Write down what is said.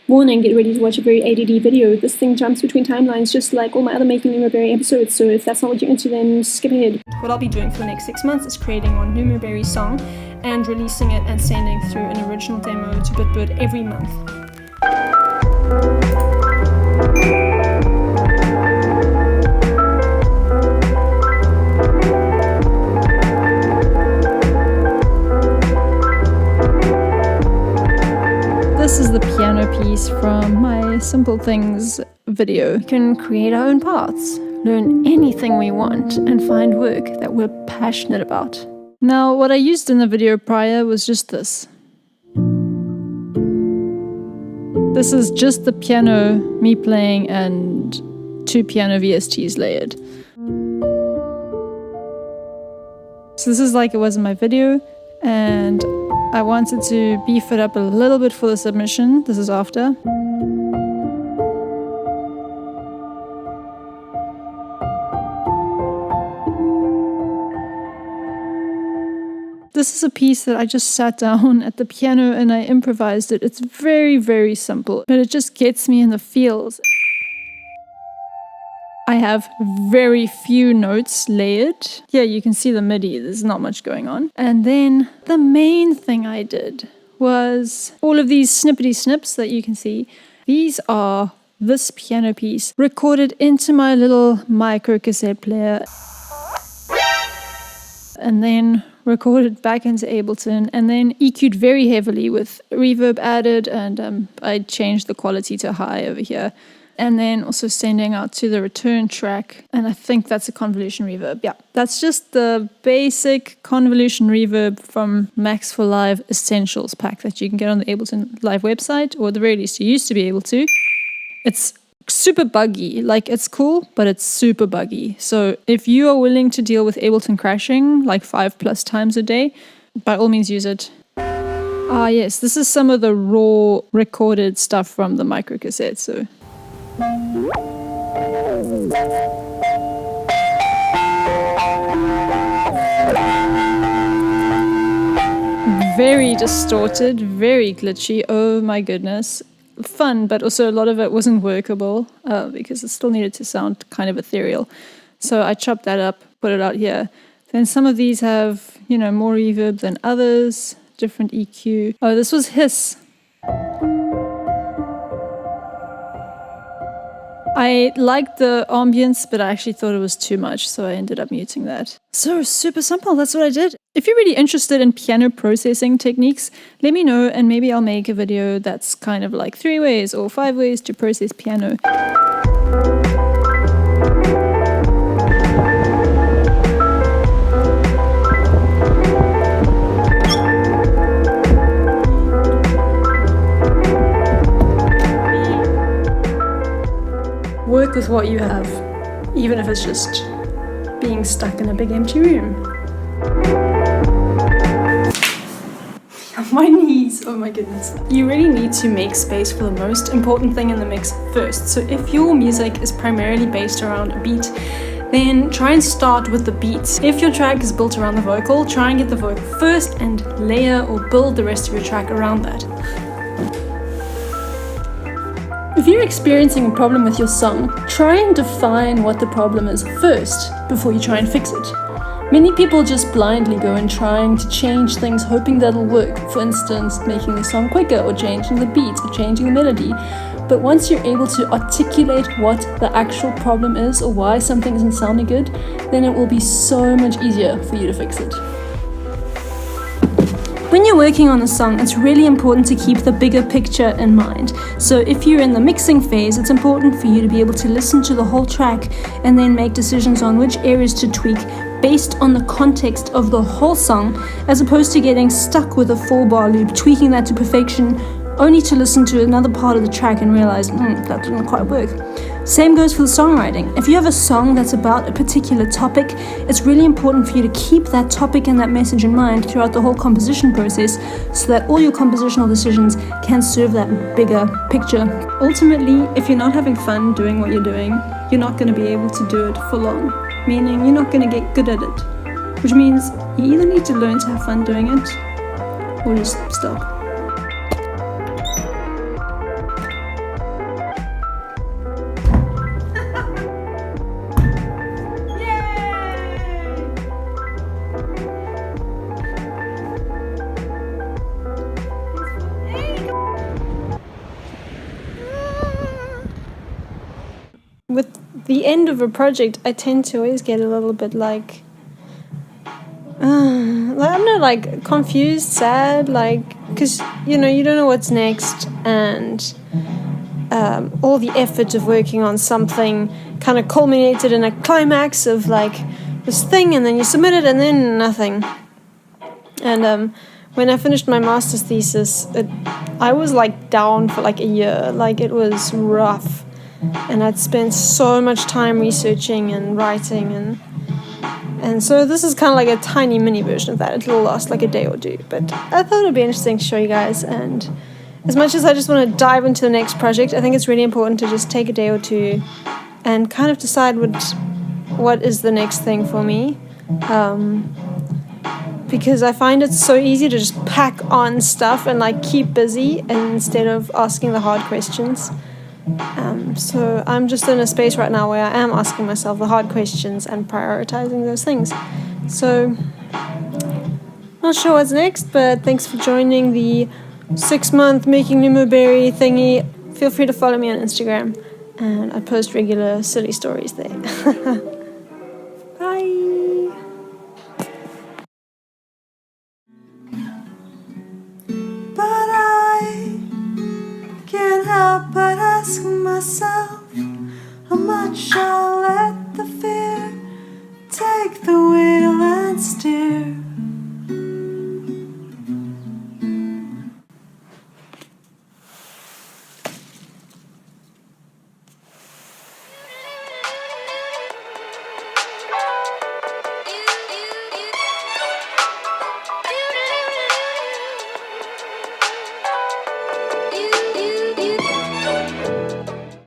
Warning, get ready to watch a very ADD video. This thing jumps between timelines just like all my other Making Lumo Berry episodes, so if that's not what you're into, then skip ahead. What I'll be doing for the next 6 months is creating one Lumo Berry song and releasing it and sending through an original demo to bitbird every month. This is the piano piece from my Simple Things video. We can create our own parts, learn anything we want, and find work that we're passionate about. Now, what I used in the video prior was just this. This is just the piano, me playing, and 2 piano VSTs layered. So this is like it was in my video, and I wanted to beef it up a little bit for the submission. This is after. This is a piece that I just sat down at the piano and I improvised it. It's very, very simple, but it just gets me in the feels. I have very few notes layered. Yeah, you can see the MIDI, there's not much going on. And then the main thing I did was all of these snippety snips that you can see. These are this piano piece recorded into my little micro cassette player and then recorded back into Ableton and then EQ'd very heavily with reverb added, and I changed the quality to high over here. And then also sending out to the return track. And I think that's a convolution reverb. Yeah, that's just the basic convolution reverb from Max for Live Essentials pack that you can get on the Ableton Live website, or at the very least you used to be able to. It's super buggy. Like, it's cool, but it's super buggy. So if you are willing to deal with Ableton crashing like 5+ times a day, by all means use it. Ah yes, this is some of the raw recorded stuff from the micro cassette. So very distorted, very glitchy. Oh my goodness. Fun, but also a lot of it wasn't workable because it still needed to sound kind of ethereal. So I chopped that up, put it out here. Then some of these have, you know, more reverb than others, different EQ. Oh, this was hiss. I liked the ambience, but I actually thought it was too much, so I ended up muting that. So super simple, that's what I did. If you're really interested in piano processing techniques, let me know and maybe I'll make a video that's kind of like 3 ways or 5 ways to process piano. Work with what you have, even if it's just being stuck in a big empty room. My knees, oh my goodness. You really need to make space for the most important thing in the mix first. So if your music is primarily based around a beat, then try and start with the beat. If your track is built around the vocal, try and get the vocal first and layer or build the rest of your track around that. If you're experiencing a problem with your song, try and define what the problem is first before you try and fix it. Many people just blindly go in trying to change things hoping that'll work, for instance, making the song quicker or changing the beat or changing the melody. But once you're able to articulate what the actual problem is or why something isn't sounding good, then it will be so much easier for you to fix it. When you're working on a song, it's really important to keep the bigger picture in mind. So if you're in the mixing phase, it's important for you to be able to listen to the whole track and then make decisions on which areas to tweak based on the context of the whole song, as opposed to getting stuck with a 4-bar loop, tweaking that to perfection, only to listen to another part of the track and realize, that didn't quite work. Same goes for the songwriting. If you have a song that's about a particular topic, it's really important for you to keep that topic and that message in mind throughout the whole composition process so that all your compositional decisions can serve that bigger picture. Ultimately, if you're not having fun doing what you're doing, you're not going to be able to do it for long, meaning you're not going to get good at it, which means you either need to learn to have fun doing it or just stop. the end of a project, I tend to always get a little bit like I'm not like confused, sad, like, because you don't know what's next, and all the effort of working on something kind of culminated in a climax of like this thing, and then you submit it, and then nothing. And when I finished my master's thesis, I was like down for like a year. Like, it was rough, and I'd spent so much time researching and writing, and so this is kind of like a tiny mini version of that. It'll last like a day or two, but I thought it'd be interesting to show you guys. And as much as I just want to dive into the next project, I think it's really important to just take a day or two and kind of decide what is the next thing for me. Because I find it's so easy to just pack on stuff and like keep busy instead of asking the hard questions. So I'm just in a space right now where I am asking myself the hard questions and prioritizing those things. So, not sure what's next, but thanks for joining the 6-month Making Lumo Berry thingy. Feel free to follow me on Instagram, and I post regular silly stories there. Bye! But I can't help but ask myself how much I'll let the fear take the wheel and steer.